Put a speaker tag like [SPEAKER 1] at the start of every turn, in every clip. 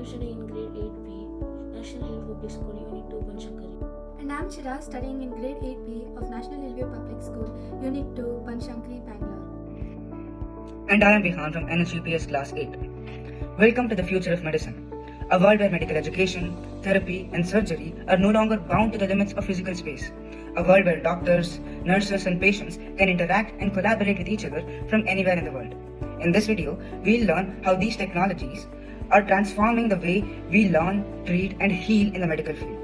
[SPEAKER 1] studying in grade 8B, National Railway Public School, Unit 2, Panshankari.
[SPEAKER 2] And I'm Chira, studying in grade 8B of National Railway Public School, Unit 2, Panshankari, Bangalore.
[SPEAKER 3] And I am Vihan from NSUPS Class 8. Welcome to the future of medicine, a world where medical education, therapy, and surgery are no longer bound to the limits of physical space. A world where doctors, nurses, and patients can interact and collaborate with each other from anywhere in the world. In this video, we'll learn how these technologies are transforming the way we learn, treat, and heal in the medical field.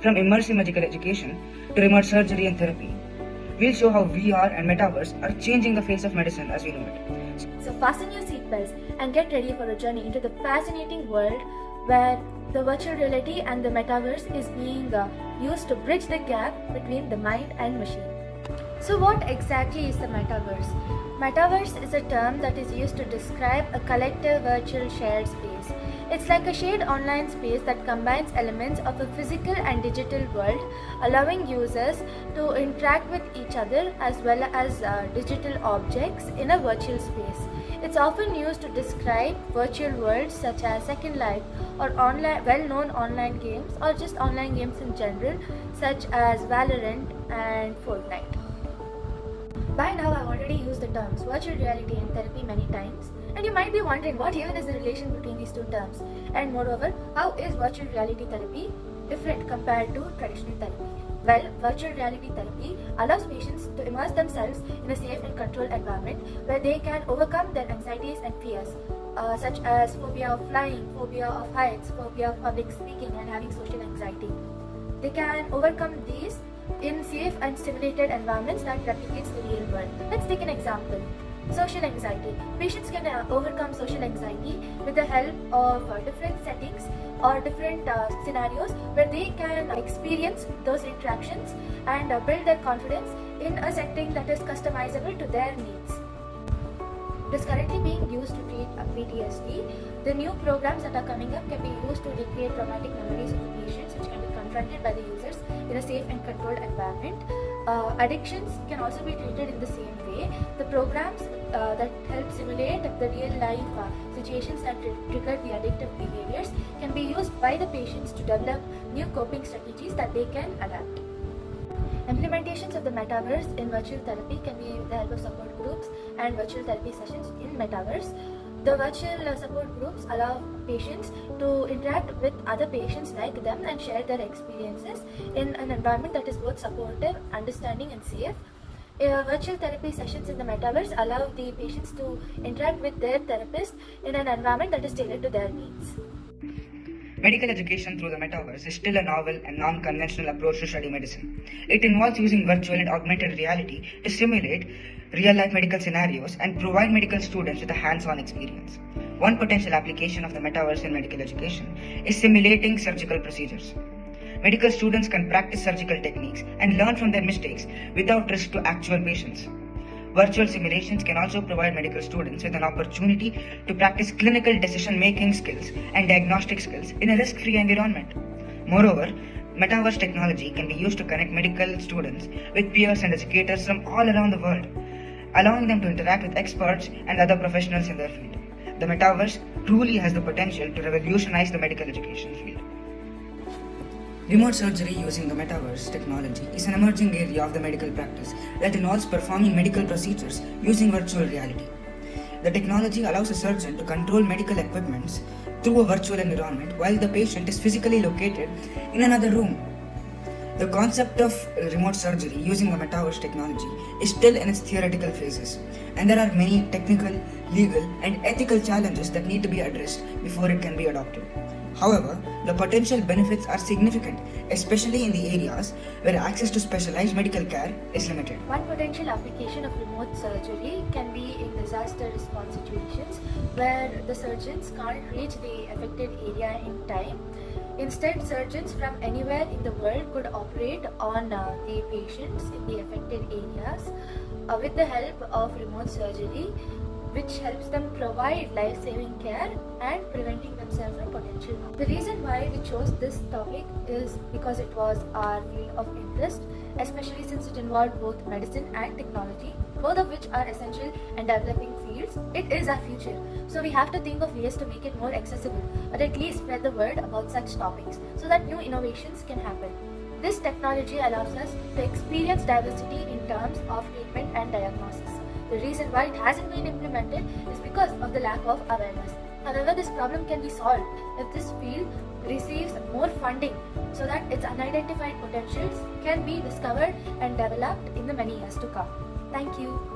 [SPEAKER 3] From immersive medical education to remote surgery and therapy, we'll show how VR and Metaverse are changing the face of medicine as we know it.
[SPEAKER 2] So fasten your seatbelts and get ready for a journey into the fascinating world where the virtual reality and the metaverse is being used to bridge the gap between the mind and machine. So what exactly is the metaverse? Metaverse is a term that is used to describe a collective virtual shared space. It's like a shared online space that combines elements of a physical and digital world, allowing users to interact with each other as well as digital objects in a virtual space. It's often used to describe virtual worlds such as Second Life or well-known online games or just online games in general such as Valorant and Fortnite. By now I've already used the terms virtual reality and therapy many times, and you might be wondering what even is the relation between these two terms, and moreover, how is virtual reality therapy different compared to traditional therapy? Well, virtual reality therapy allows patients to immerse themselves in a safe and controlled environment where they can overcome their anxieties and fears, such as phobia of flying, phobia of heights, phobia of public speaking, and having social anxiety. They can overcome these in safe and stimulated environments that replicates the real world. Let's take an example. Social anxiety. Patients can overcome social anxiety with the help of different settings or different scenarios where they can experience those interactions and build their confidence in a setting that is customizable to their needs. It is currently being used to treat PTSD. The new programs that are coming up can be used to recreate traumatic memories of the patients, which can be confronted by the users in a safe and controlled environment. Addictions can also be treated in the same way. The programs that help simulate the real life situations that trigger the addictive behaviors can be used by the patients to develop new coping strategies that they can adapt. Implementations of the metaverse in virtual therapy can be with the help of support groups and virtual therapy sessions in metaverse. The virtual support groups allow patients to interact with other patients like them and share their experiences in an environment that is both supportive, understanding, and safe. Virtual therapy sessions in the metaverse allow the patients to interact with their therapist in an environment that is tailored to their needs.
[SPEAKER 3] Medical education through the metaverse is still a novel and non-conventional approach to study medicine. It involves using virtual and augmented reality to simulate real-life medical scenarios and provide medical students with a hands-on experience. One potential application of the metaverse in medical education is simulating surgical procedures. Medical students can practice surgical techniques and learn from their mistakes without risk to actual patients. Virtual simulations can also provide medical students with an opportunity to practice clinical decision-making skills and diagnostic skills in a risk-free environment. Moreover, metaverse technology can be used to connect medical students with peers and educators from all around the world, allowing them to interact with experts and other professionals in their field. The metaverse truly has the potential to revolutionize the medical education field. Remote surgery using the metaverse technology is an emerging area of the medical practice that involves performing medical procedures using virtual reality. The technology allows a surgeon to control medical equipments through a virtual environment while the patient is physically located in another room. The concept of remote surgery using the metaverse technology is still in its theoretical phases, and there are many technical, legal, and ethical challenges that need to be addressed before it can be adopted. However, the potential benefits are significant, especially in the areas where access to specialized medical care is limited.
[SPEAKER 2] One potential application of remote surgery can be in disaster response situations where the surgeons can't reach the affected area in time. Instead, surgeons from anywhere in the world could operate on the patients in the affected areas with the help of remote surgery, which helps them provide life-saving care and preventing themselves from potential harm. The reason why we chose this topic is because it was our field of interest, especially since it involved both medicine and technology, both of which are essential and developing fields. It is our future. So So we have to think of ways to make it more accessible, or at least spread the word about such topics so that new innovations can happen. This technology allows us to experience diversity in terms of treatment and diagnosis. The reason why it hasn't been implemented is because of the lack of awareness. However, this problem can be solved if this field receives more funding so that its unidentified potentials can be discovered and developed in the many years to come. Thank you.